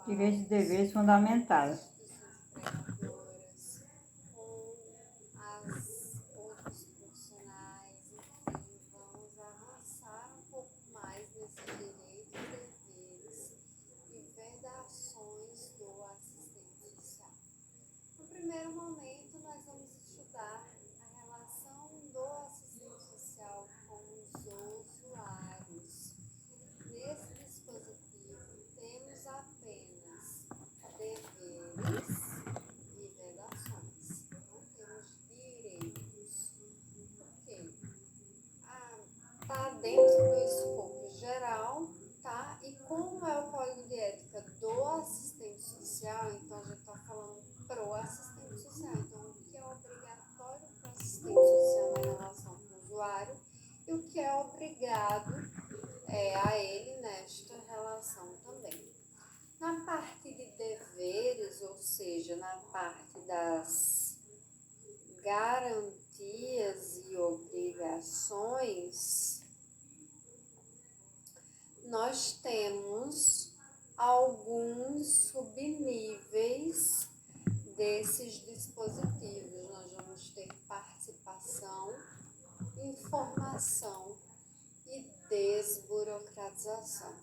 Direitos e individuais, deveres fundamentais. instituições empregadoras, com as outros profissionais, enfim, vamos avançar um pouco mais nesses direitos e deveres e vedações do assistente social. No primeiro momento, nós vamos estudar a relação do assistente social com os usuários. Nesse dispositivo, temos apenas deveres e vedações. Não temos direitos. Por quê? Está dentro do escopo geral, tá? E como é o código de ética do assistente social, então a gente está falando pro assistente social. Então, o que é obrigatório para o assistente social na relação com o usuário e o que é obrigado a ele nesta relação também. Na parte de deveres, ou seja, na parte das garantias e obrigações, nós temos alguns subníveis desses dispositivos. Nós vamos ter participação, informação e desburocratização.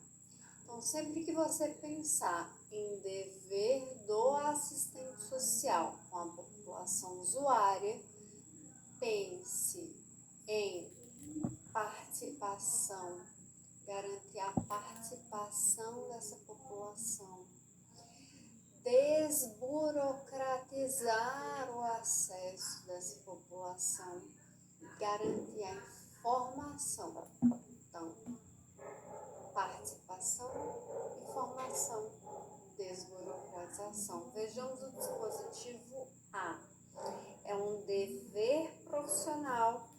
Então, sempre que você pensar em dever do assistente social com a população usuária, pense em participação, garantir a participação dessa população, desburocratizar o acesso dessa população, garantir a informação. Então, participação, informação, desburocratização. Vejamos o dispositivo A. É um dever profissional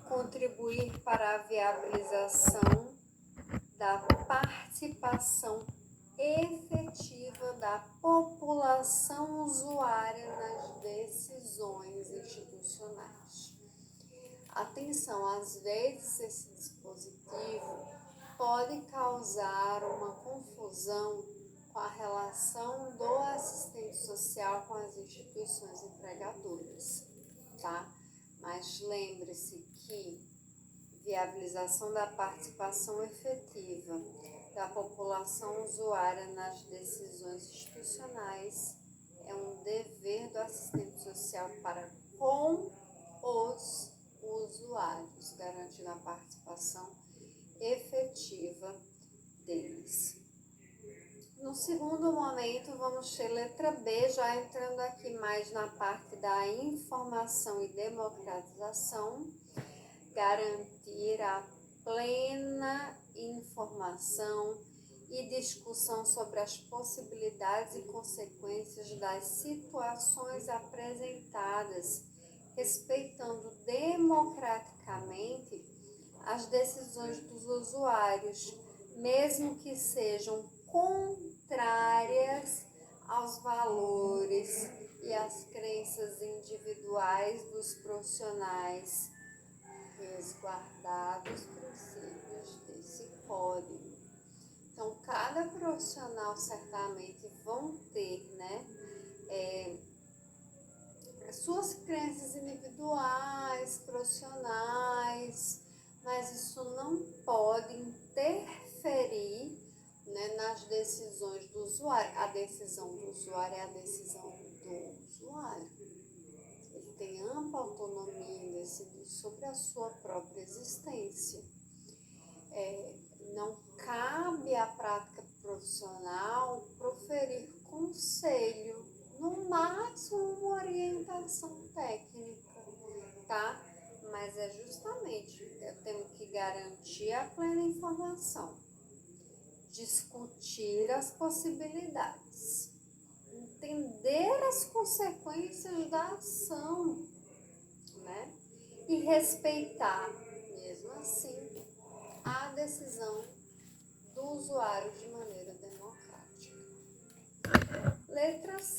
contribuir para a viabilização da participação efetiva da população usuária nas decisões institucionais. Atenção, às vezes esse dispositivo pode causar uma confusão com a relação do assistente social com as instituições empregadoras, tá? Mas lembre-se que viabilização da participação efetiva da população usuária nas decisões institucionais é um dever do assistente social para com os usuários, garantindo a participação efetiva deles. No segundo momento, vamos ter letra B, já entrando aqui mais na parte da informação e democratização, garantir a plena informação e discussão sobre as possibilidades e consequências das situações apresentadas, respeitando democraticamente as decisões dos usuários, mesmo que sejam contrárias aos valores e às crenças individuais dos profissionais, resguardados os princípios desse código. Então, cada profissional certamente vão ter, suas crenças individuais, profissionais, mas isso não pode interferir, nas decisões do usuário. A decisão do usuário é a decisão do usuário. Ele tem ampla autonomia em decidir sobre a sua própria existência. Não cabe à prática profissional proferir conselho, no máximo uma orientação técnica, tá? Mas é justamente, eu tenho que garantir a plena informação, discutir as possibilidades, entender as consequências da ação, e respeitar, mesmo assim, a decisão do usuário de maneira democrática. Letra C.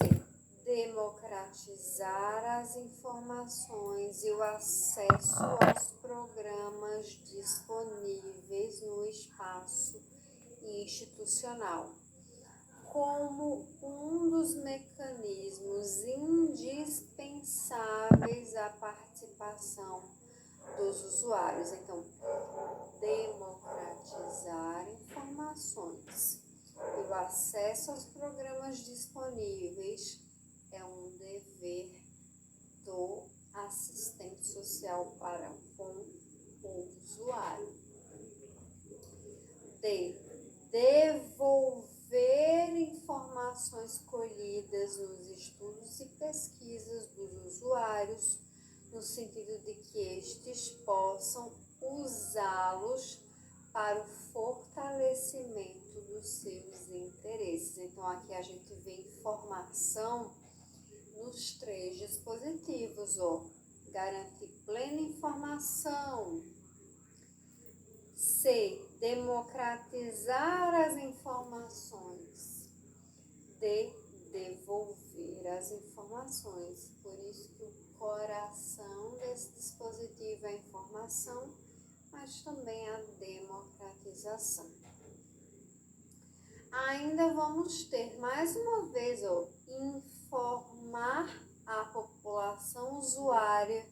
Democratizar as informações e o acesso aos programas disponíveis no espaço institucional, como um dos mecanismos indispensáveis à participação dos usuários. Então, democratizar informações e o acesso aos programas disponíveis é um dever do assistente social para com o usuário. Devolver informações colhidas nos estudos e pesquisas dos usuários, no sentido de que estes possam usá-los para o fortalecimento dos seus interesses. Então, aqui a gente vê informação nos 3 dispositivos, garantir plena informação. C, democratizar as informações. D, devolver as informações. Por isso que o coração desse dispositivo é a informação, mas também a democratização. Ainda vamos ter, mais uma vez, informar a população usuária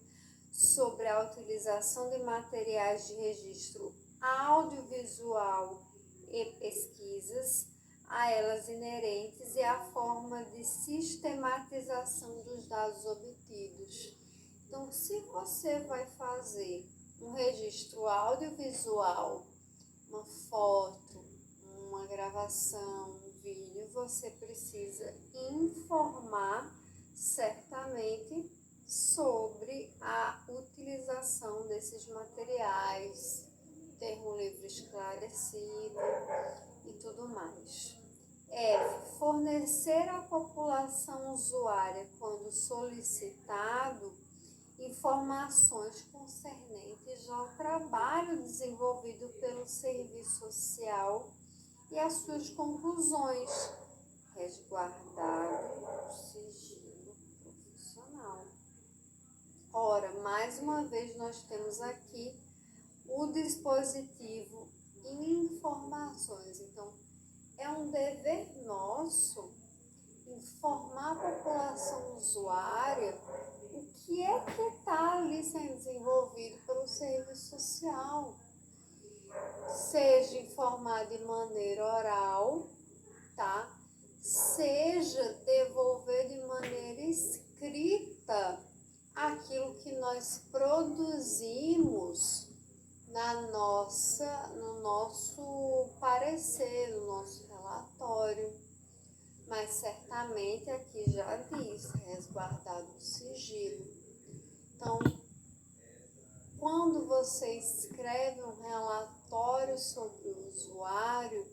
sobre a utilização de materiais de registro audiovisual e pesquisas a elas inerentes e a forma de sistematização dos dados obtidos. Então, se você vai fazer um registro audiovisual, uma foto, uma gravação, um vídeo, você precisa informar certamente sobre a utilização desses materiais, termo livre esclarecido e tudo mais. F. Fornecer à população usuária, quando solicitado, informações concernentes ao trabalho desenvolvido pelo serviço social e as suas conclusões, resguardado o sigilo profissional. Ora, mais uma vez nós temos aqui o dispositivo informações. Então, é um dever nosso informar a população usuária o que é que está ali sendo desenvolvido pelo serviço social. Seja informar de maneira oral, tá? Seja devolver de maneira escrita aquilo que nós produzimos no nosso parecer, no nosso relatório. Mas certamente aqui já diz, resguardado o sigilo. Então, quando você escreve um relatório sobre o usuário,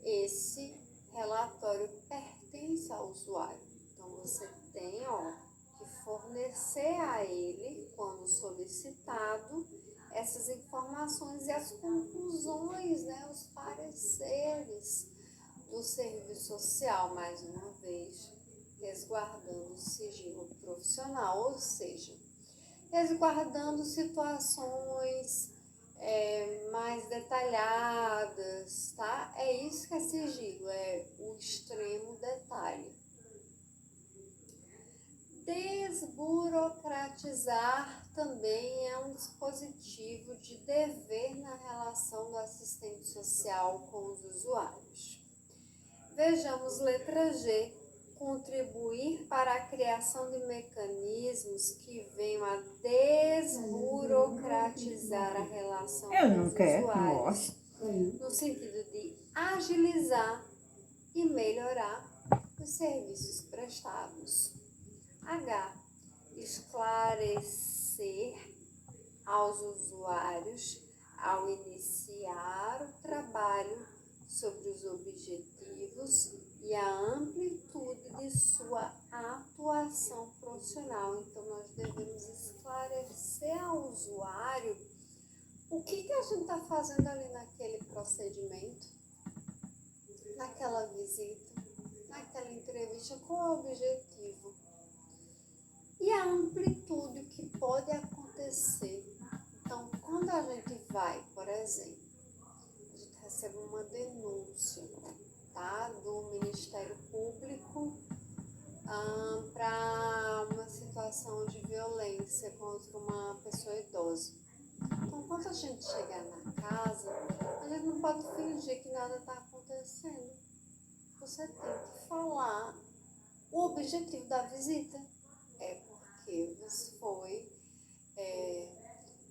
esse relatório pertence ao usuário. Então, você tem que fornecer a ele, quando solicitado, essas informações e as conclusões, os pareceres do serviço social, mais uma vez, resguardando o sigilo profissional, ou seja, resguardando situações mais detalhadas, tá? É isso que é sigilo, é o extremo detalhe. Desburocratizar também é um dispositivo de dever na relação do assistente social com os usuários. Vejamos letra G. Contribuir para a criação de mecanismos que venham a desburocratizar a relação com os usuários, no sentido de agilizar e melhorar os serviços prestados. H. Esclarecer aos usuários, ao iniciar o trabalho, sobre os objetivos e a amplitude de sua atuação profissional. Então, nós devemos esclarecer ao usuário o que a gente está fazendo ali naquele procedimento, naquela visita, naquela entrevista, qual é o objetivo e a amplitude que pode acontecer. Então, quando a gente vai, por exemplo, a gente recebe uma denúncia, tá, do Ministério para uma situação de violência contra uma pessoa idosa. Então, quando a gente chegar na casa, a gente não pode fingir que nada está acontecendo. Você tem que falar o objetivo da visita. É porque você foi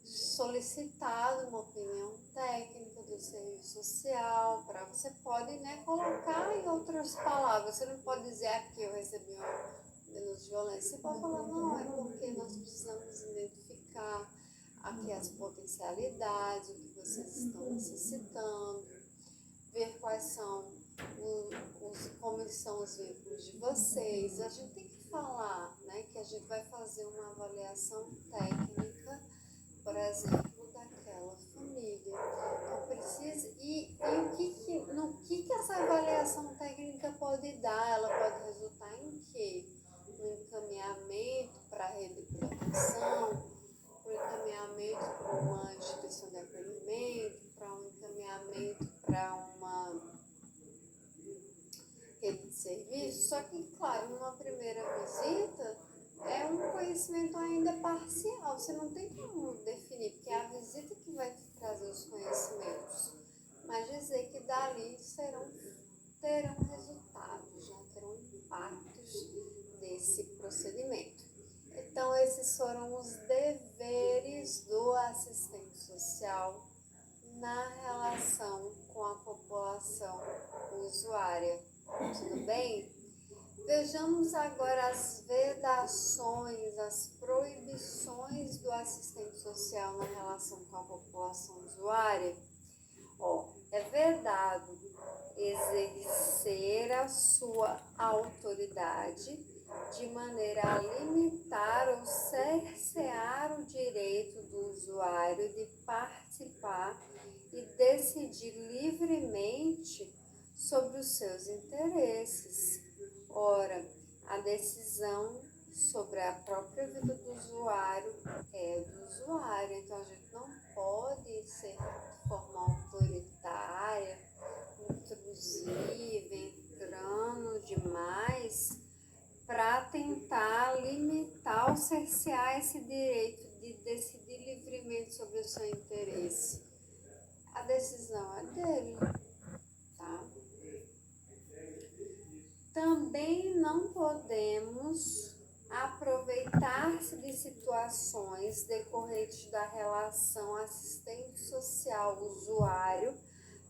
solicitado uma opinião técnica do serviço social, para você pode, né, colocar em outras palavras. Você não pode dizer que eu recebi um denúncio de violência. Você pode falar, não, é porque nós precisamos identificar aqui as potencialidades, o que vocês estão necessitando, ver quais são como são os vínculos de vocês. A gente tem que falar, né, que a gente vai fazer uma avaliação técnica, por exemplo, daquela família. Então precisa, no que essa avaliação técnica pode dar? Ela pode resultar em quê? No encaminhamento para a rede de proteção, para o encaminhamento para uma instituição de acolhimento, para um encaminhamento para uma rede de serviço. Só que, claro, numa primeira visita é um conhecimento ainda parcial, você não tem como definir, porque é a visita que vai te trazer os conhecimentos, mas dizer que dali terão resultados, né? Terão impactos desse procedimento. Então, esses foram os deveres do assistente social na relação com a população usuária. Tudo bem? Vejamos agora as vedações, as proibições do assistente social na relação com a população usuária. É vedado exercer a sua autoridade de maneira a limitar ou cercear o direito do usuário de participar e decidir livremente sobre os seus interesses. Ora, a decisão sobre a própria vida do usuário é do usuário, então a gente não pode ser de forma autoritária, intrusiva, entrando demais para tentar limitar ou cercear esse direito de decidir livremente sobre o seu interesse. A decisão é dele, tá? Também não podemos aproveitar-se de situações decorrentes da relação assistente social-usuário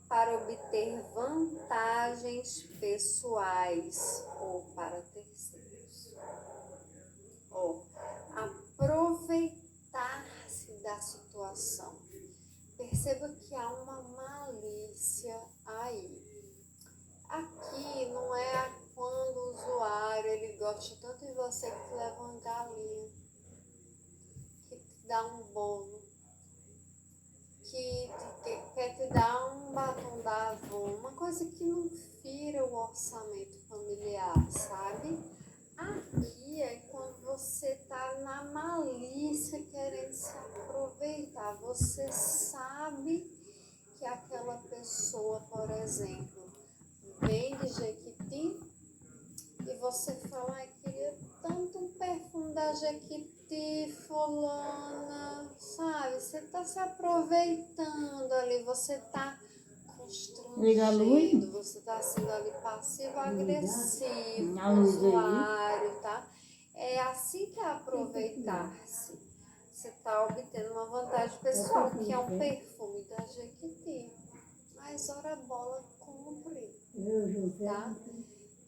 para obter vantagens pessoais ou para terceiros. Aproveitar-se da situação. Perceba que há uma malícia aí. Aqui não é quando o usuário ele gosta tanto de você que te leva uma galinha, que te dá um bolo, que quer te dar um batom da Avon, uma coisa que não fira o orçamento familiar, sabe? Aqui é quando você tá na malícia querendo se aproveitar. Você sabe que aquela pessoa, por exemplo, vem de Jequiti e você fala, ai, queria tanto um perfume da Jequiti, fulana, sabe? Você tá se aproveitando ali, você tá constrangendo, você tá sendo ali passivo-agressivo, usuário, tá? É assim que é aproveitar-se. Você tá obtendo uma vantagem pessoal, que é um perfume da Jequiti. Mas ora bola, compre, tá?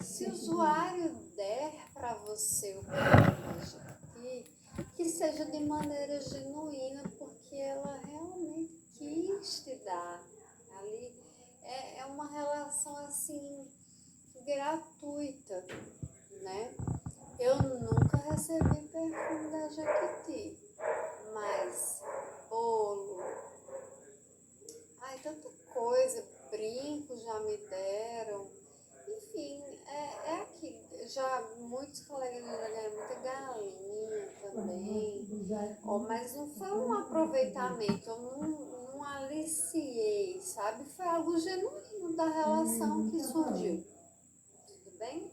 Se o usuário der para você o perfume que seja de maneira genuína, porque ela realmente quis te dar. Ali é uma relação assim gratuita, né? Eu nunca recebi perfume da Jequiti, mas bolo, ai, tanta coisa, brincos já me deram, enfim, é aqui. Já muitos colegas já ganharam muita galinha também, mas não foi um aproveitamento, eu não aliciei, sabe? Foi algo genuíno da relação que surgiu. Tudo bem?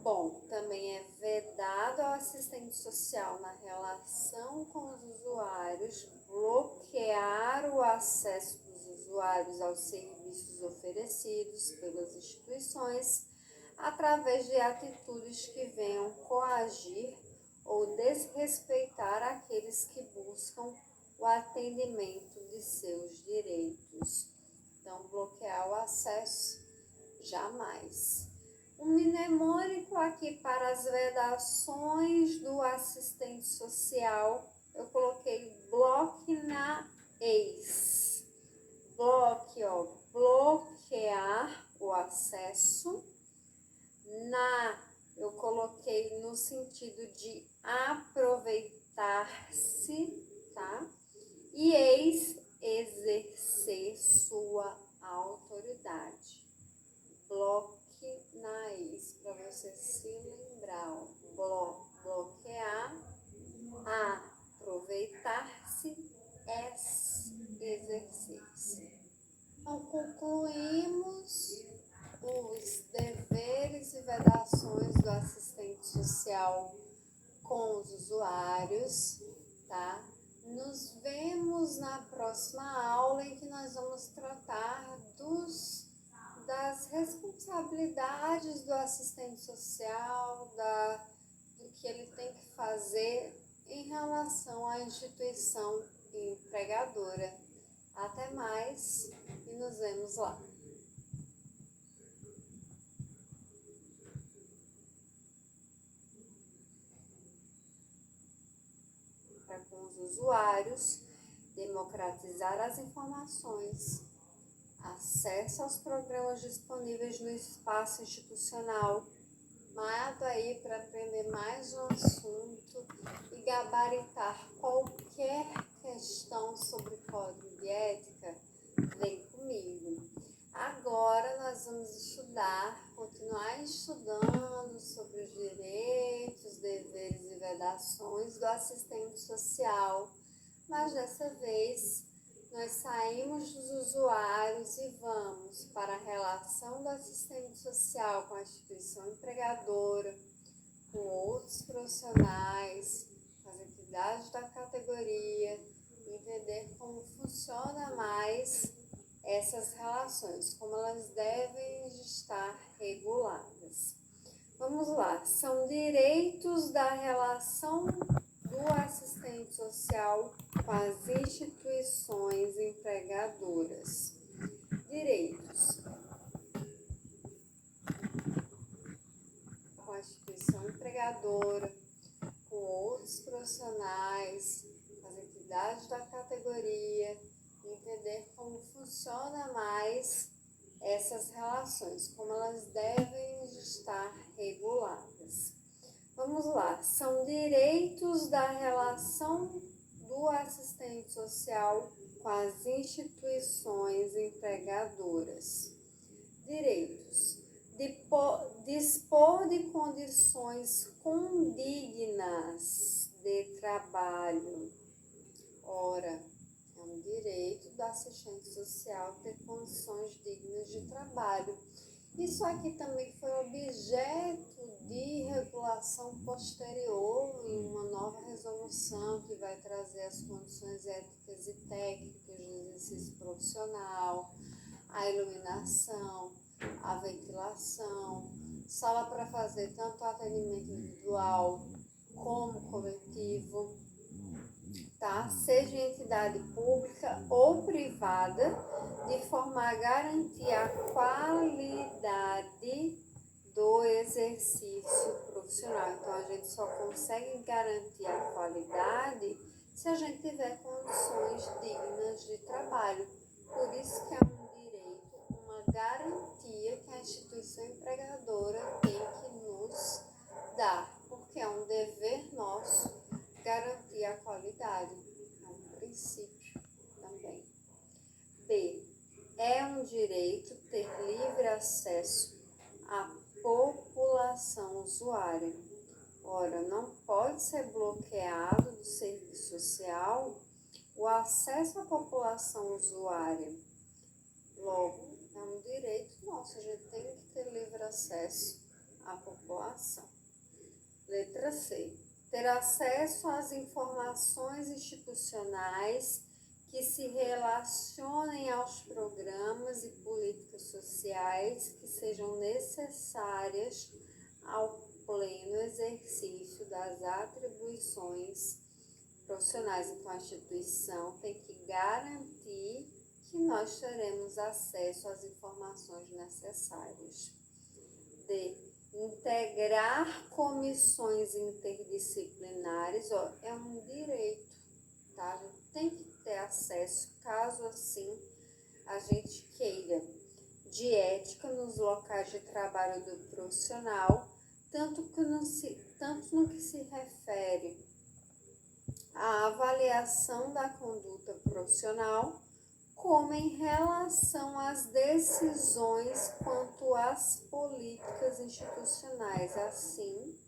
Bom, também é vedado ao assistente social na relação com os usuários bloquear o acesso dos usuários aos serviços oferecidos pelas instituições através de atitudes que venham coagir ou desrespeitar aqueles que buscam o atendimento de seus direitos. Então, bloquear o acesso, jamais. Um mnemônico aqui para as vedações do assistente social, eu coloquei bloque na ex. Bloque, ó, bloquear o acesso. Na, eu coloquei no sentido de aproveitar-se, tá? E ex, exercer sua autoridade. Bloque na ex, para você se lembrar, ó. Bloquear, aproveitar-se, exercer-se. Então, concluímos os deveres e vedações do assistente social com os usuários, tá? Nos vemos na próxima aula em que nós vamos tratar das responsabilidades do assistente social, do que ele tem que fazer em relação à instituição empregadora. Até mais e nos vemos lá. Com os usuários, democratizar as informações, acesso aos programas disponíveis no espaço institucional, nada aí para aprender mais um assunto e gabaritar qualquer questão sobre código de ética, vem comigo. Agora nós vamos continuar estudando sobre os direitos, deveres e vedações do assistente social, mas dessa vez nós saímos dos usuários e vamos para a relação do assistente social com a instituição empregadora, com outros profissionais, com as entidades da categoria, entender como funciona mais essas relações, como elas devem estar reguladas. Vamos lá, são direitos da relação do assistente social com as instituições empregadoras. Direitos. Com a instituição empregadora, com outros profissionais, com as entidades da categoria, entender como funciona mais essas relações, como elas devem estar reguladas. Vamos lá, são direitos da relação do assistente social com as instituições empregadoras. Direitos. Dispor de condições condignas de trabalho. Ora, é um direito do assistente social ter condições dignas de trabalho. Isso aqui também foi objeto de regulação posterior em uma nova resolução que vai trazer as condições éticas e técnicas do exercício profissional, a iluminação, a ventilação, sala para fazer tanto atendimento individual como coletivo, tá? Seja em entidade pública ou privada, de forma a garantir a qualidade do exercício profissional. Então, a gente só consegue garantir a qualidade se a gente tiver condições dignas de trabalho. Por isso que é um direito, uma garantia que a instituição empregadora tem que nos dar, porque é um dever nosso garantir a qualidade, é um princípio também. B. É um direito ter livre acesso à população usuária. Ora, não pode ser bloqueado do serviço social o acesso à população usuária. Logo, é um direito nosso, a gente tem que ter livre acesso à população. Letra C. Ter acesso às informações institucionais que se relacionem aos programas e políticas sociais que sejam necessárias ao pleno exercício das atribuições profissionais. Então, a instituição tem que garantir que nós teremos acesso às informações necessárias. D. Integrar comissões interdisciplinares, é um direito, tá? A gente tem que ter acesso, caso assim a gente queira, de ética nos locais de trabalho do profissional, tanto no que se refere à avaliação da conduta profissional, como em relação às decisões quanto às políticas institucionais. Assim,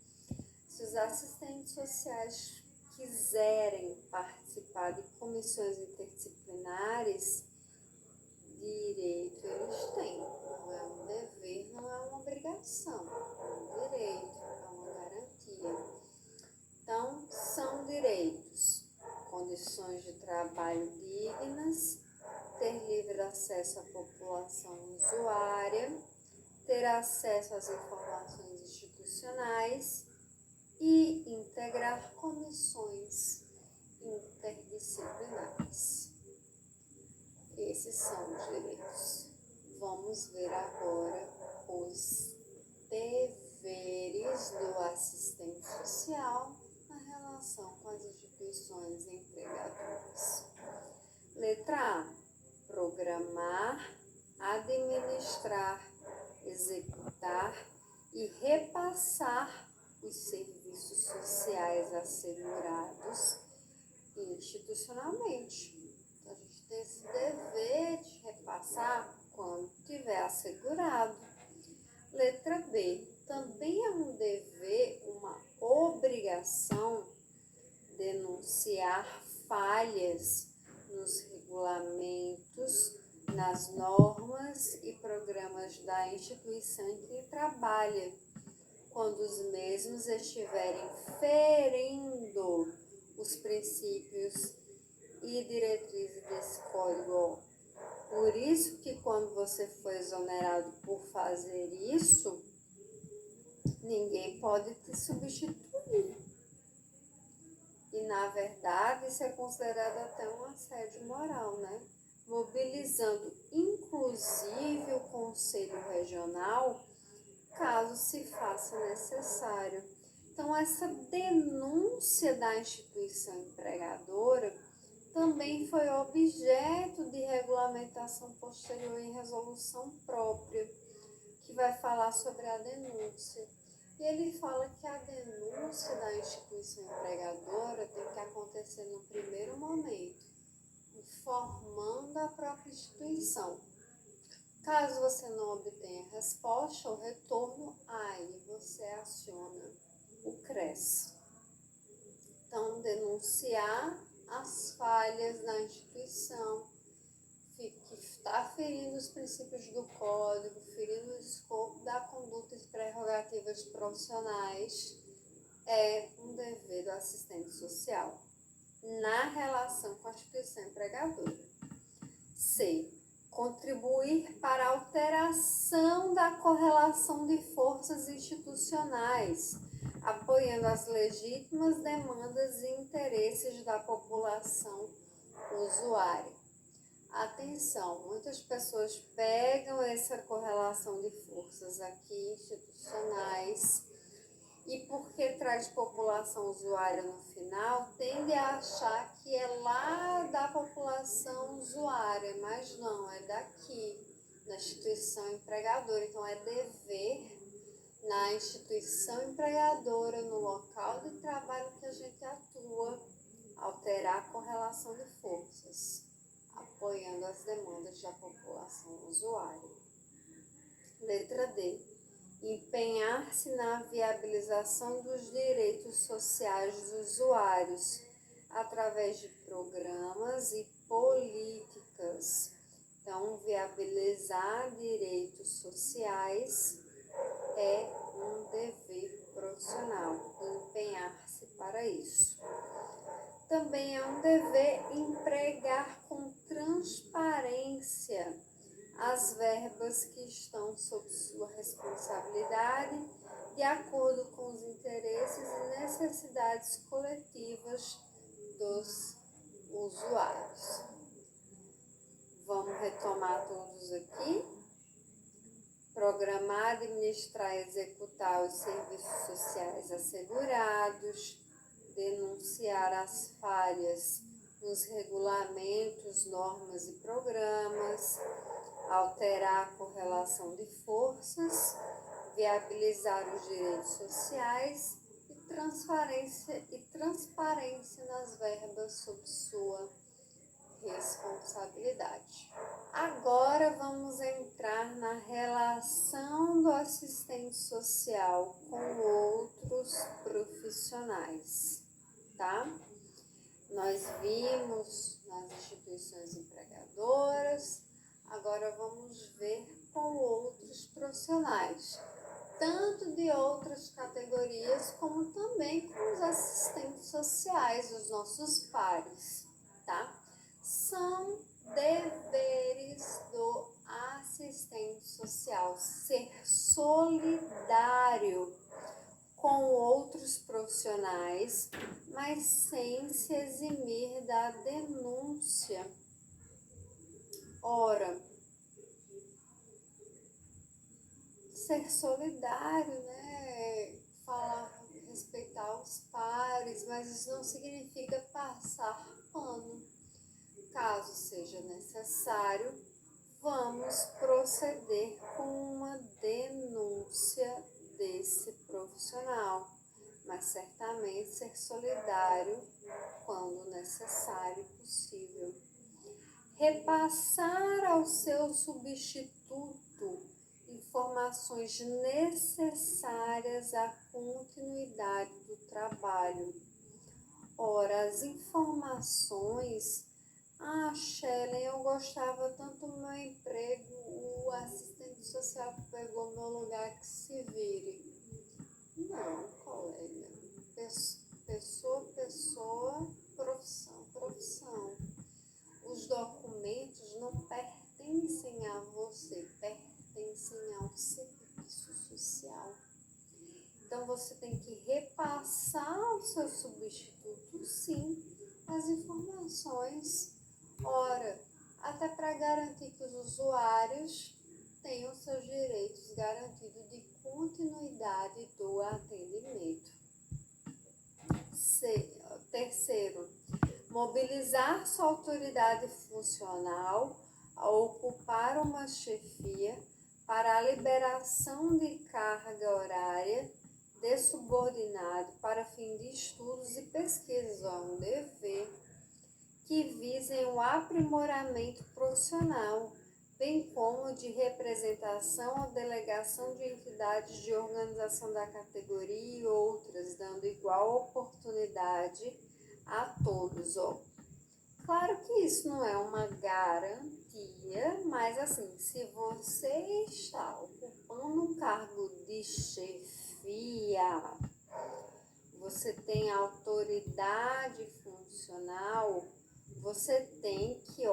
se os assistentes sociais quiserem participar de comissões interdisciplinares, direito eles têm, não é um dever, não é uma obrigação, é um direito, é uma garantia. Então, são direitos: condições de trabalho dignas, ter livre acesso à população usuária, ter acesso às informações institucionais e integrar comissões interdisciplinares. Esses são os direitos. Vamos ver agora os deveres do assistente social na relação com as instituições empregadoras. Letra A. Programar, administrar, executar e repassar os serviços sociais assegurados institucionalmente. Então, a gente tem esse dever de repassar quando tiver assegurado. Letra B. Também é um dever, uma obrigação, denunciar falhas nos regulamentos, nas normas e programas da instituição em que trabalha, quando os mesmos estiverem ferindo os princípios e diretrizes desse código. Por isso que quando você foi exonerado por fazer isso, ninguém pode te substituir. E, na verdade, isso é considerado até um assédio moral, né? Mobilizando, inclusive, o Conselho Regional, caso se faça necessário. Então, essa denúncia da instituição empregadora também foi objeto de regulamentação posterior em resolução própria, que vai falar sobre a denúncia. E ele fala que a denúncia da instituição empregadora tem que acontecer no primeiro momento, informando a própria instituição. Caso você não obtenha resposta ou retorno, aí você aciona o CRES. Então, denunciar as falhas da instituição, que está ferindo os princípios do código, ferindo o escopo da conduta e prerrogativas profissionais, é um dever do assistente social na relação com a instituição empregadora. C. Contribuir para a alteração da correlação de forças institucionais, apoiando as legítimas demandas e interesses da população usuária. Atenção, muitas pessoas pegam essa correlação de forças aqui institucionais e porque traz população usuária no final, tende a achar que é lá da população usuária, mas não, é daqui, da instituição empregadora. Então, é dever na instituição empregadora, no local de trabalho que a gente atua, alterar a correlação de forças, apoiando as demandas da população usuária. Letra D. Empenhar-se na viabilização dos direitos sociais dos usuários, através de programas e políticas. Então, viabilizar direitos sociais é um um dever empregar com transparência as verbas que estão sob sua responsabilidade, de acordo com os interesses e necessidades coletivas dos usuários. Vamos retomar todos aqui. Programar, administrar e executar os serviços sociais assegurados, denunciar as falhas nos regulamentos, normas e programas, alterar a correlação de forças, viabilizar os direitos sociais e transparência nas verbas sob sua responsabilidade. Agora vamos entrar na relação do assistente social com outros profissionais, tá? Nós vimos nas instituições empregadoras, agora vamos ver com outros profissionais, tanto de outras categorias como também com os assistentes sociais, os nossos pares, tá? São deveres do assistente social ser solidário com outros profissionais, mas sem se eximir da denúncia. Ora, ser solidário, né? Falar, respeitar os pares, mas isso não significa passar pano. Caso seja necessário, vamos proceder com uma denúncia desse profissional, mas certamente ser solidário quando necessário e possível. Repassar ao seu substituto informações necessárias à continuidade do trabalho. Ora, as informações... Shellen, eu gostava tanto do meu emprego, o assistente social que pegou meu lugar, que se vire. Não, colega. Pessoa, profissão. Os documentos não pertencem a você, pertencem ao serviço social. Então, você tem que repassar ao seu substituto, sim, as informações. Ora, até para garantir que os usuários tenham seus direitos garantidos de continuidade do atendimento. Terceiro, mobilizar sua autoridade funcional a ocupar uma chefia para a liberação de carga horária de subordinado para fim de estudos e pesquisas, um dever que visem o aprimoramento profissional, bem como de representação ou delegação de entidades de organização da categoria e outras, dando igual oportunidade a todos. Claro que isso não é uma garantia, mas assim, se você está ocupando um cargo de chefia, você tem autoridade funcional, você tem que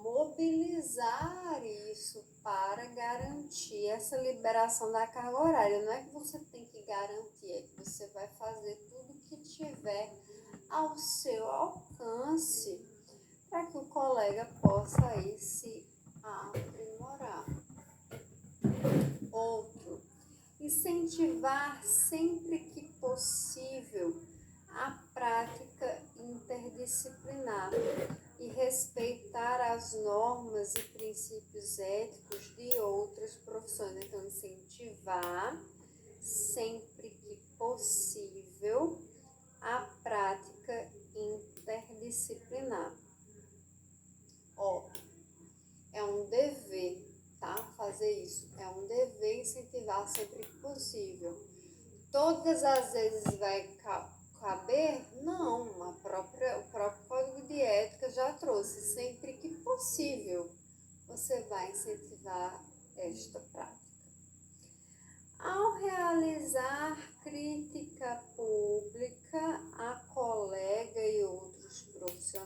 mobilizar isso para garantir essa liberação da carga horária. Não é que você tem que garantir, é que você vai fazer tudo que tiver ao seu alcance para que o colega possa aí se aprimorar. Outro, incentivar sempre que possível a prática interdisciplinar e respeitar as normas e princípios éticos de outras profissões. Então, incentivar sempre que possível a prática interdisciplinar. É um dever, tá? Fazer isso. É um dever incentivar sempre que possível. Todas as vezes vai caber? Não, o próprio Código de Ética já trouxe. Sempre que possível, você vai incentivar esta prática. Ao realizar crítica pública a colega e outros profissionais,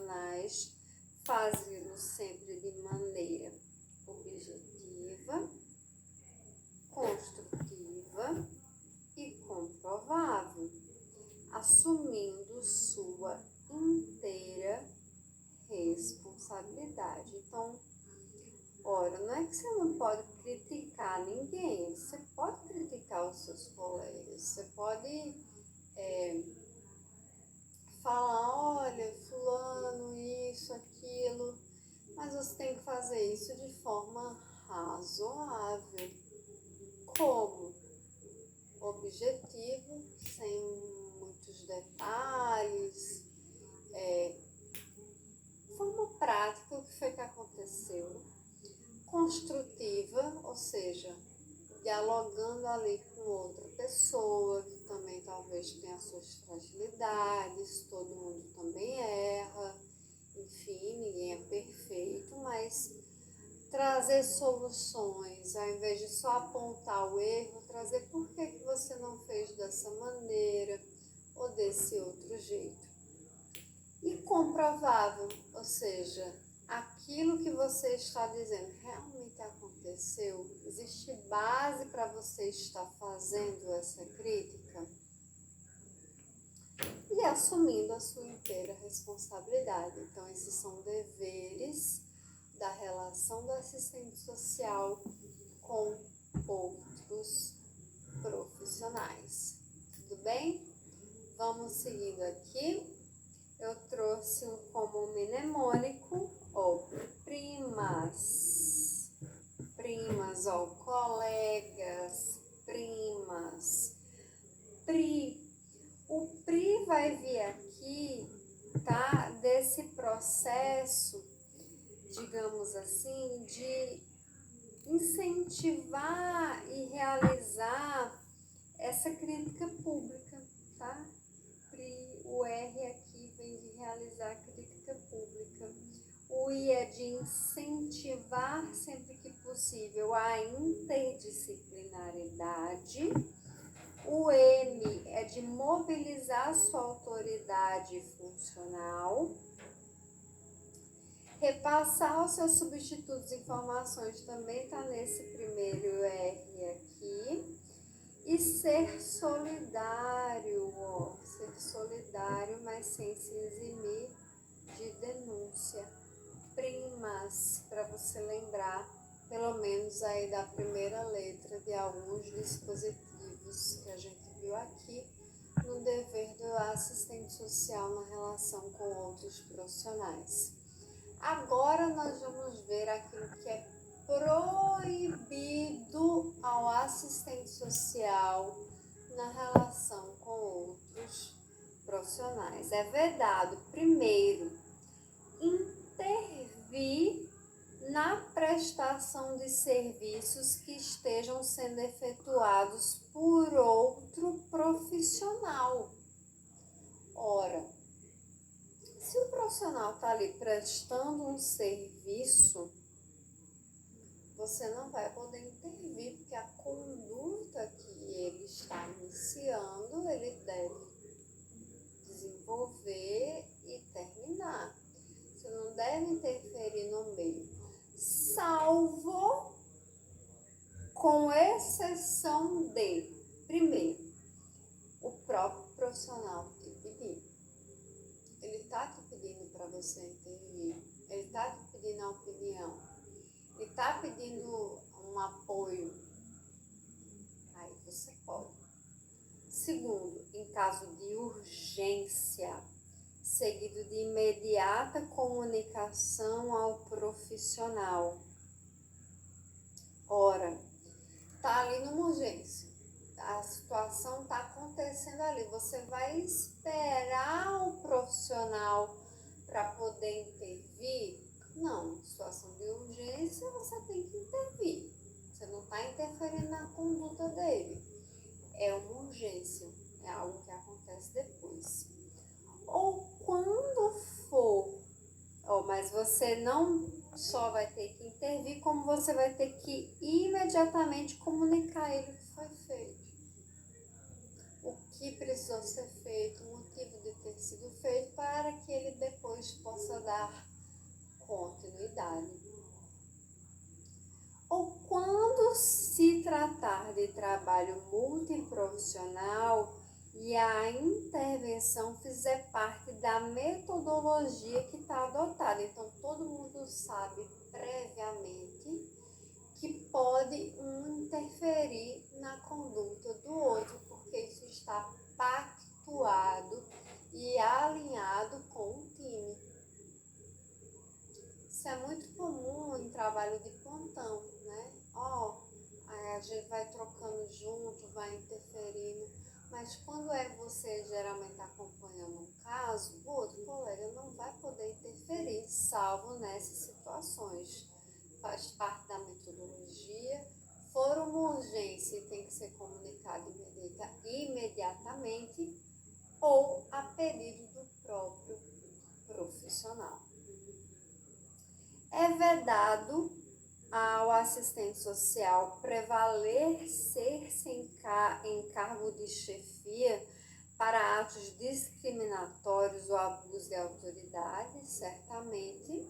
pode falar, olha, fulano, isso, aquilo, mas você tem que fazer isso de forma razoável. Como? Objetivo, sem muitos detalhes, forma prática, o que foi que aconteceu, construtiva, ou seja, dialogando ali com outra pessoa, que também talvez tenha suas fragilidades, todo mundo também erra, enfim, ninguém é perfeito, mas trazer soluções, ao invés de só apontar o erro, trazer por que você não fez dessa maneira ou desse outro jeito. E comprovável, ou seja, aquilo que você está dizendo realmente aconteceu? Existe base para você estar fazendo essa crítica? E assumindo a sua inteira responsabilidade. Então, esses são deveres da relação do assistente social com outros profissionais. Tudo bem? Vamos seguindo aqui. Eu trouxe um como mnemônico, primas, colegas, primas, pri. O pri vai vir aqui, tá? Desse processo, digamos assim, de incentivar e realizar essa crítica pública, tá? O R aqui vem de realizar crítica pública. O I é de incentivar sempre que possível a interdisciplinaridade. O M é de mobilizar sua autoridade funcional. Repassar aos seus substitutos informações também está nesse primeiro R aqui. E ser solidário, ser solidário, mas sem se eximir de denúncia. Primas, para você lembrar, pelo menos aí da primeira letra de alguns dispositivos que a gente viu aqui no dever do assistente social na relação com outros profissionais. Agora nós vamos ver aquilo que é proibido ao assistente social na relação com outros profissionais. É vedado, primeiro, intervir na prestação de serviços que estejam sendo efetuados por outro profissional. Ora, se o profissional está ali prestando um serviço, você não vai poder intervir, porque a conduta que ele está iniciando, ele deve desenvolver e terminar. Você não deve interferir no meio, salvo com exceção de, primeiro, o próprio profissional te pedir. Ele está te pedindo para você intervir, ele está te pedindo a opinião, ele está pedindo um apoio, aí você pode. Segundo, em caso de urgência, seguido de imediata comunicação ao profissional. Ora, está ali numa urgência, a situação está acontecendo ali, você vai esperar o profissional para poder intervir? Não, situação de urgência você tem que intervir, você não está interferindo na conduta dele, é uma urgência, é algo que acontece depois. Ou quando for, mas você não só vai ter que intervir, como você vai ter que imediatamente comunicar a ele o que foi feito, o que precisou ser feito, o motivo de ter sido feito, para que ele depois possa dar continuidade. Ou quando se tratar de trabalho multiprofissional e a intervenção fizer parte da metodologia que está adotada. Então, todo mundo sabe previamente que pode um interferir na conduta do outro, porque isso está está pactuado e alinhado com o time. Isso é muito comum em trabalho de plantão, né? Aí a gente vai trocando junto, vai interferindo, mas quando é você geralmente acompanhando um caso, o outro colega não vai poder interferir, salvo nessas situações. Faz parte da metodologia. For uma urgência e tem que ser comunicado imediatamente ou a pedido do próprio profissional. É vedado ao assistente social prevalecer-se em cargo de chefia para atos discriminatórios ou abuso de autoridade, certamente.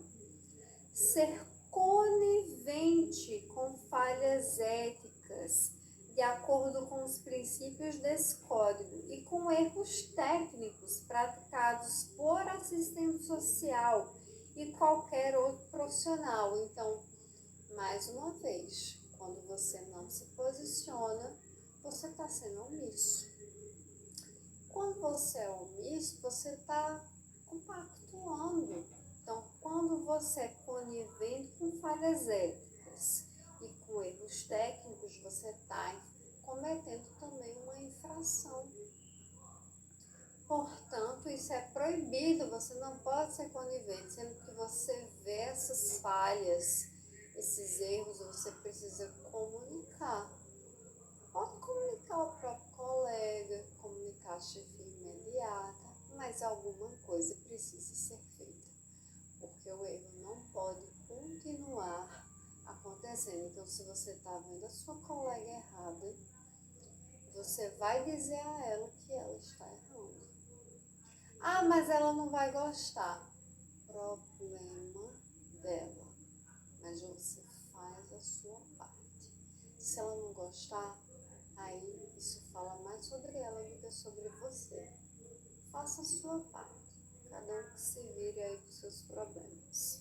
Ser conivente com falhas éticas, de acordo com os princípios desse código, e com erros técnicos praticados por assistente social e qualquer outro profissional. Então, mais uma vez, quando você não se posiciona, você está sendo omisso. Quando você é omisso, você está compactuando. Então, quando você é conivente com falhas éticas e com erros técnicos, você está cometendo também uma infração. Portanto, isso é proibido, você não pode ser conivente. Sempre que você vê essas falhas, esses erros, você precisa comunicar. Pode comunicar ao próprio colega, comunicar a chefia imediata, mas alguma coisa precisa ser feita, porque o erro não pode continuar acontecendo. Então, se você está vendo a sua colega errada, você vai dizer a ela que ela está errando. Ah, mas ela não vai gostar. Problema dela. Mas você faz a sua parte. Se ela não gostar, aí isso fala mais sobre ela do que sobre você. Faça a sua parte. Cada um que se vire aí com seus problemas.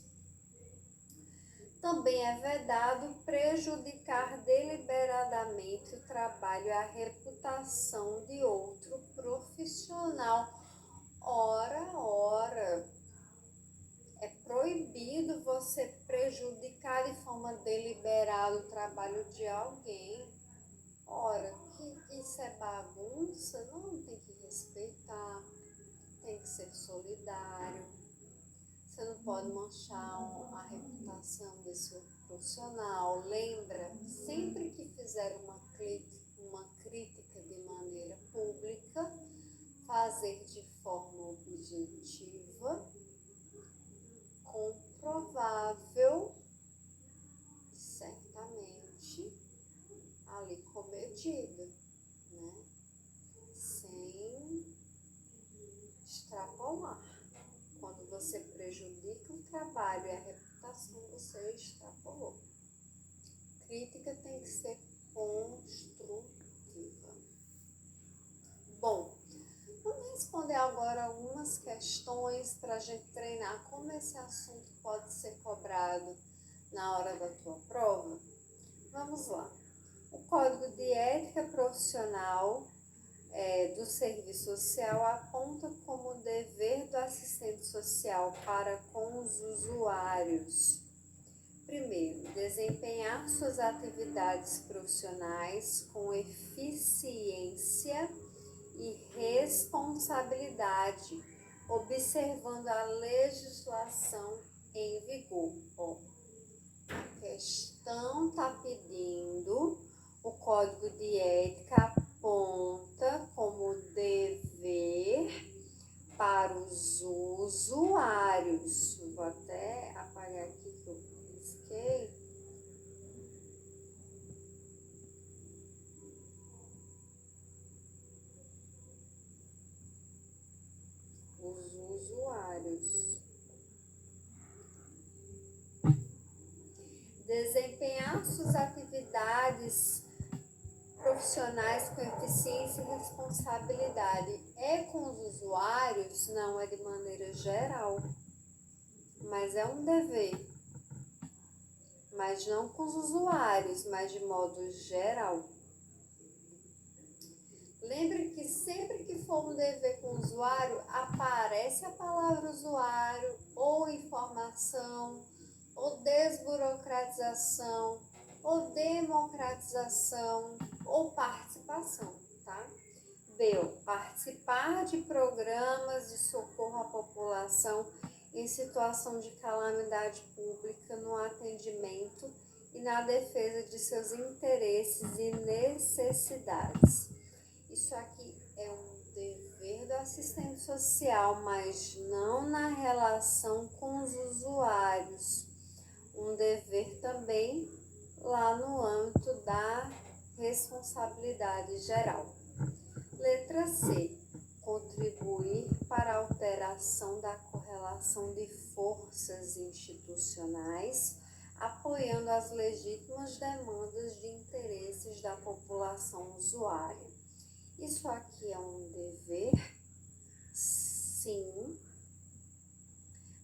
Também é vedado prejudicar deliberadamente o trabalho e a reputação de outro profissional. Ora, é proibido você prejudicar de forma deliberada o trabalho de alguém. Ora, que isso é bagunça? Não, tem que respeitar, tem que ser solidário. Você não pode manchar a reputação desse outro profissional. Lembra, sempre que fizer uma crítica de maneira pública, fazer de forma objetiva, comprovável, certamente, ali comedida, né? Sem extrapolar. Quando você prejudica o trabalho e a reputação, você extrapolou. Crítica tem que ser construtiva. Bom, vamos responder agora algumas questões para a gente treinar como esse assunto pode ser cobrado na hora da tua prova. Vamos lá. O Código de Ética Profissional do Serviço Social aponta como dever do assistente social para com os usuários. Primeiro, desempenhar suas atividades profissionais com eficiência e responsabilidade, observando a legislação em vigor. A questão está pedindo, o Código de Ética aponta como dever para os usuários. Vou até apagar aqui que eu risquei. Os usuários. Desempenhar suas atividades profissionais com eficiência e responsabilidade. É com os usuários? Não, é de maneira geral. Mas é um dever. Mas não com os usuários, mas de modo geral. Lembre que sempre que for um dever com o usuário, aparece a palavra usuário, ou informação, ou desburocratização, ou democratização, ou participação, tá? B. Participar de programas de socorro à população em situação de calamidade pública no atendimento e na defesa de seus interesses e necessidades. Isso aqui é um dever do assistente social, mas não na relação com os usuários. Um dever também lá no âmbito da responsabilidade geral. Letra C. Contribuir para a alteração da correlação de forças institucionais, apoiando as legítimas demandas de interesses da população usuária. Isso aqui é um dever? Sim.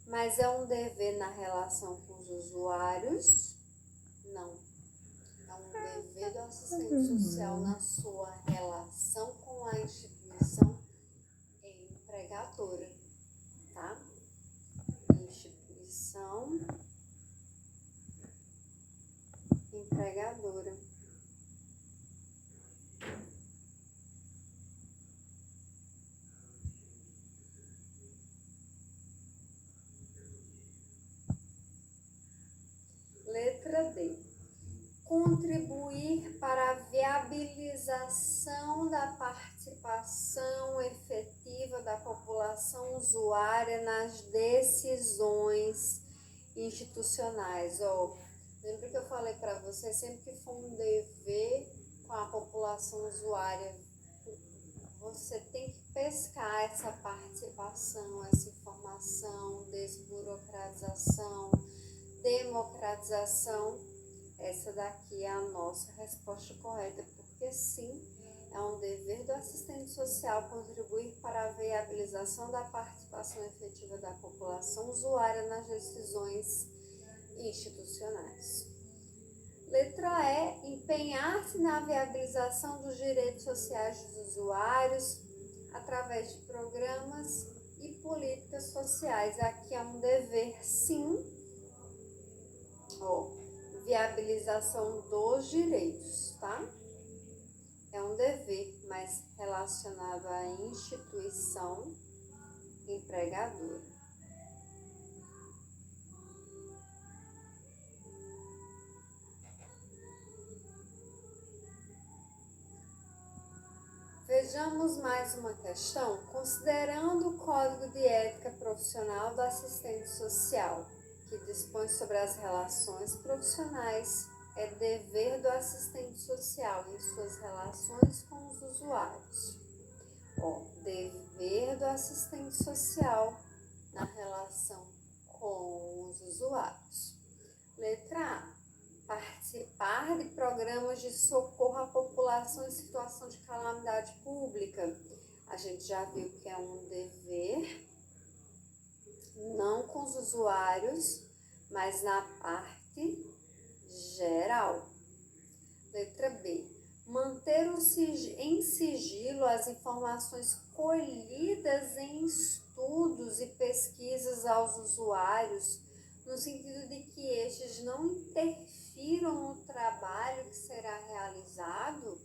Mas é um dever na relação com os usuários? Não. É um dever do assistente social na sua relação com a instituição empregadora, tá? Instituição empregadora. Letra D. Contribuir para a viabilização da participação efetiva da população usuária nas decisões institucionais. Lembra que eu falei para você, sempre que for um dever com a população usuária, você tem que pescar essa participação, essa informação, desburocratização, democratização. Essa daqui é a nossa resposta correta, porque sim, é um dever do assistente social contribuir para a viabilização da participação efetiva da população usuária nas decisões institucionais. Letra E. Empenhar-se na viabilização dos direitos sociais dos usuários através de programas e políticas sociais. Aqui é um dever, sim. Viabilização dos direitos, tá? É um dever, mas relacionado à instituição empregadora. Vejamos mais uma questão, considerando o Código de Ética Profissional do Assistente Social, que dispõe sobre as relações profissionais, é dever do assistente social em suas relações com os usuários. Dever do assistente social na relação com os usuários. Letra A. Participar de programas de socorro à população em situação de calamidade pública. A gente já viu que é um dever, não com os usuários, mas na parte geral. Letra B. Manter em sigilo as informações colhidas em estudos e pesquisas aos usuários, no sentido de que estes não interfiram no trabalho que será realizado,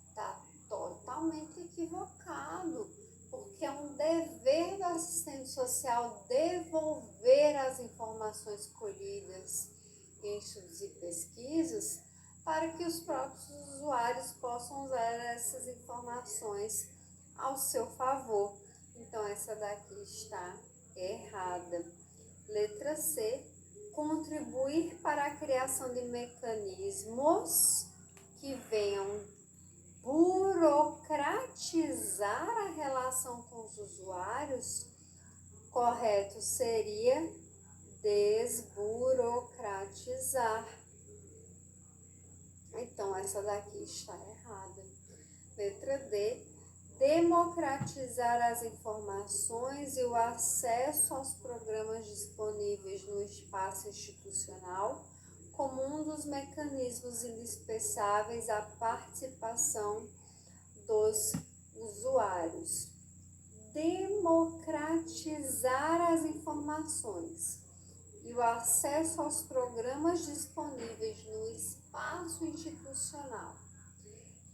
está totalmente equivocado, porque é um dever do assistente social devolver as informações colhidas em estudos e pesquisas para que os próprios usuários possam usar essas informações ao seu favor. Então, essa daqui está errada. Letra C. Contribuir para a criação de mecanismos que venham burocratizar a relação com os usuários. Correto seria desburocratizar. Então, essa daqui está errada. Letra D. Democratizar as informações e o acesso aos programas disponíveis no espaço institucional como um dos mecanismos indispensáveis à participação dos usuários, democratizar as informações e o acesso aos programas disponíveis no espaço institucional.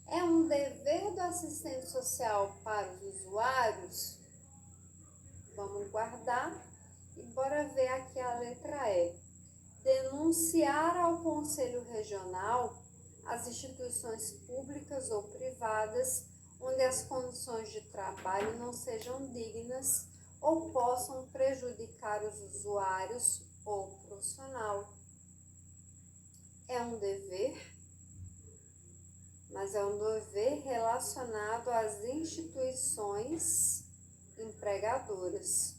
É um dever do assistente social para os usuários? Vamos guardar e bora ver aqui a letra E. Denunciar ao Conselho Regional as instituições públicas ou privadas onde as condições de trabalho não sejam dignas ou possam prejudicar os usuários ou profissional. É um dever, mas é um dever relacionado às instituições empregadoras.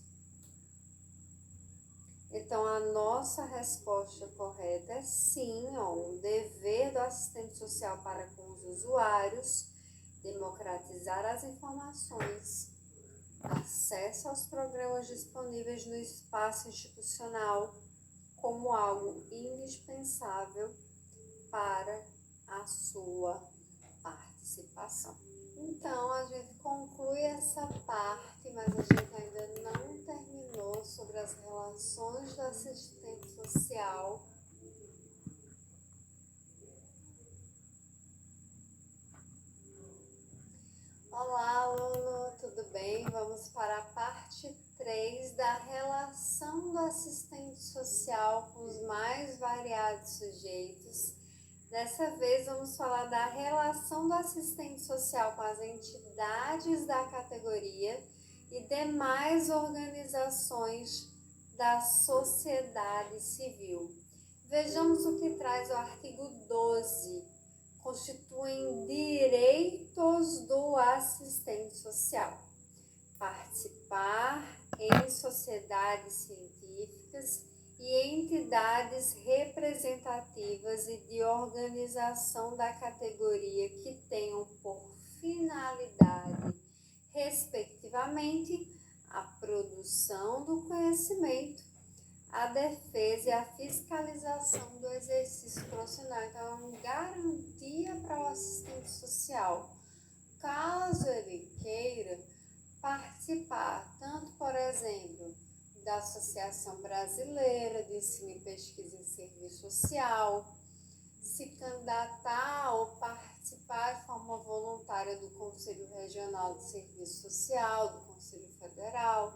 Então, a nossa resposta correta é sim, um dever do assistente social para com os usuários, democratizar as informações, acesso aos programas disponíveis no espaço institucional como algo indispensável para a sua participação. Então, a gente conclui essa parte, mas a gente ainda não terminou sobre as relações do assistente social. Olá, aluno, tudo bem? Vamos para a parte 3 da relação do assistente social com os mais variados sujeitos. Dessa vez vamos falar da relação do assistente social com as entidades da categoria e demais organizações da sociedade civil. Vejamos o que traz o artigo 12. Constituem direitos do assistente social: participar em sociedades científicas e entidades representativas e de organização da categoria que tenham por finalidade, respectivamente, a produção do conhecimento, a defesa e a fiscalização do exercício profissional. Então, é uma garantia para o assistente social, caso ele queira participar, tanto, por exemplo, da Associação Brasileira de Ensino e Pesquisa em Serviço Social, se candidatar ou participar de forma voluntária do Conselho Regional de Serviço Social, do Conselho Federal,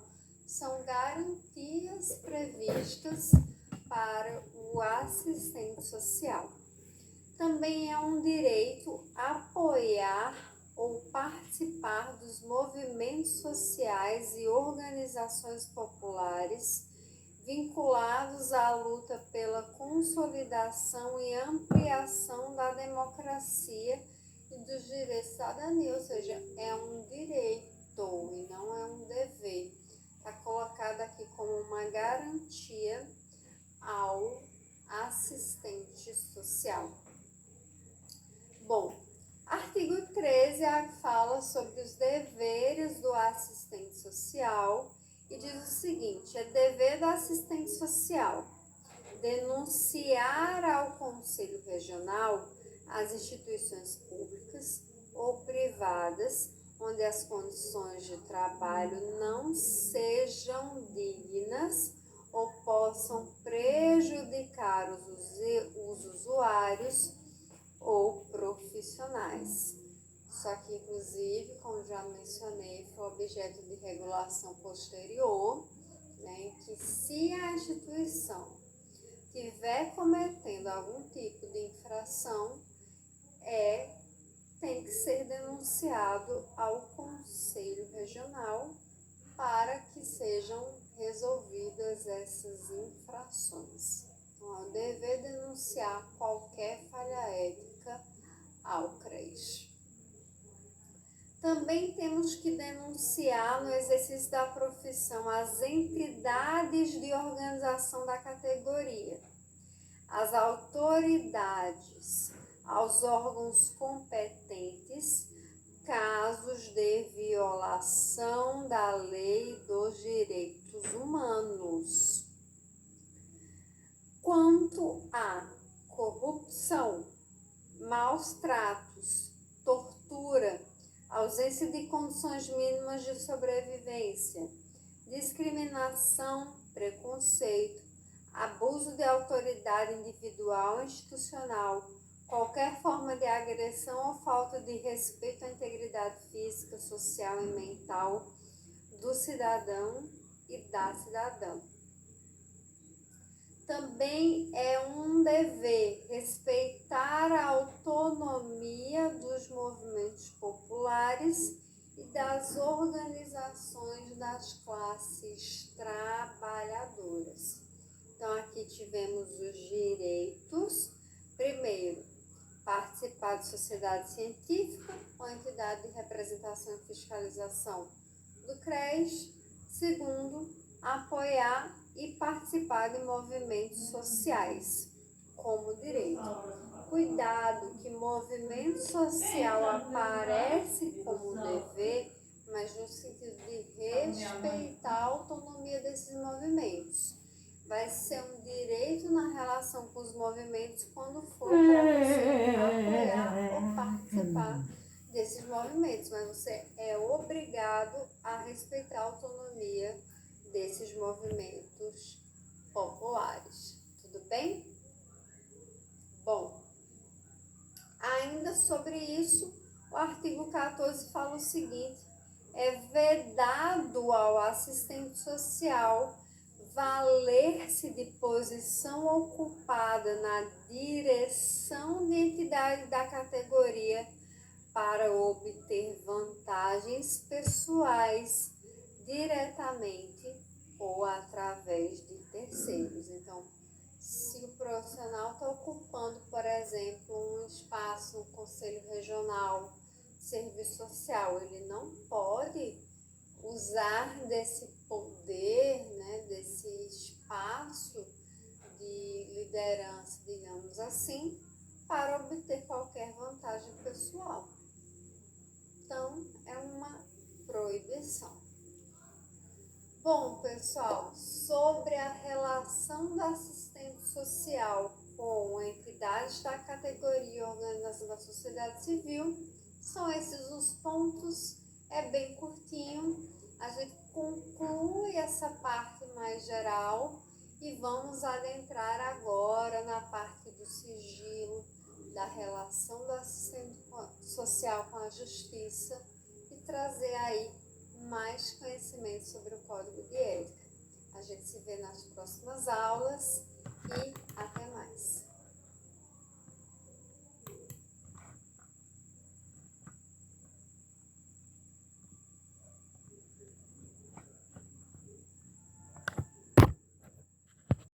são garantias previstas para o assistente social. Também é um direito apoiar ou participar dos movimentos sociais e organizações populares vinculados à luta pela consolidação e ampliação da democracia e dos direitos de cidadania, ou seja, é um direito e não é um dever. Está colocado aqui como uma garantia ao assistente social. Bom, artigo 13 fala sobre os deveres do assistente social e diz o seguinte: é dever do assistente social denunciar ao Conselho Regional as instituições públicas ou privadas onde as condições de trabalho não sejam dignas ou possam prejudicar os usuários ou profissionais. Só que, inclusive, como já mencionei, foi objeto de regulação posterior, em que se a instituição estiver cometendo algum tipo de infração, tem que ser denunciado ao Conselho Regional para que sejam resolvidas essas infrações. Então, é o dever denunciar qualquer falha ética ao CRES. Também temos que denunciar no exercício da profissão as entidades de organização da categoria, as autoridades, aos órgãos competentes, casos de violação da lei dos direitos humanos. Quanto à corrupção, maus tratos, tortura, ausência de condições mínimas de sobrevivência, discriminação, preconceito, abuso de autoridade individual ou institucional, qualquer forma de agressão ou falta de respeito à integridade física, social e mental do cidadão e da cidadã. Também é um dever respeitar a autonomia dos movimentos populares e das organizações das classes trabalhadoras. Então, aqui tivemos os direitos. Primeiro, participar de sociedade científica ou entidade de representação e fiscalização do CRES. Segundo, apoiar e participar de movimentos sociais como direito. Cuidado que movimento social aparece como dever, mas no sentido de respeitar a autonomia desses movimentos. Vai ser um direito na relação com os movimentos quando for para você apoiar ou participar desses movimentos, mas você é obrigado a respeitar a autonomia desses movimentos populares. Tudo bem? Bom, ainda sobre isso, o artigo 14 fala o seguinte: é vedado ao assistente social valer-se de posição ocupada na direção de entidade da categoria para obter vantagens pessoais diretamente ou através de terceiros. Então, se o profissional está ocupando, por exemplo, um espaço no Conselho Regional de Serviço Social, ele não pode usar desse poder, né, desse espaço de liderança, digamos assim, para obter qualquer vantagem pessoal. Então, é uma proibição. Bom, pessoal, sobre a relação da assistente social com entidades da categoria e organização da sociedade civil, são esses os pontos. É bem curtinho, a gente conclui essa parte mais geral e vamos adentrar agora na parte do sigilo, da relação do assistente social com a justiça e trazer aí mais conhecimento sobre o Código de Ética. A gente se vê nas próximas aulas.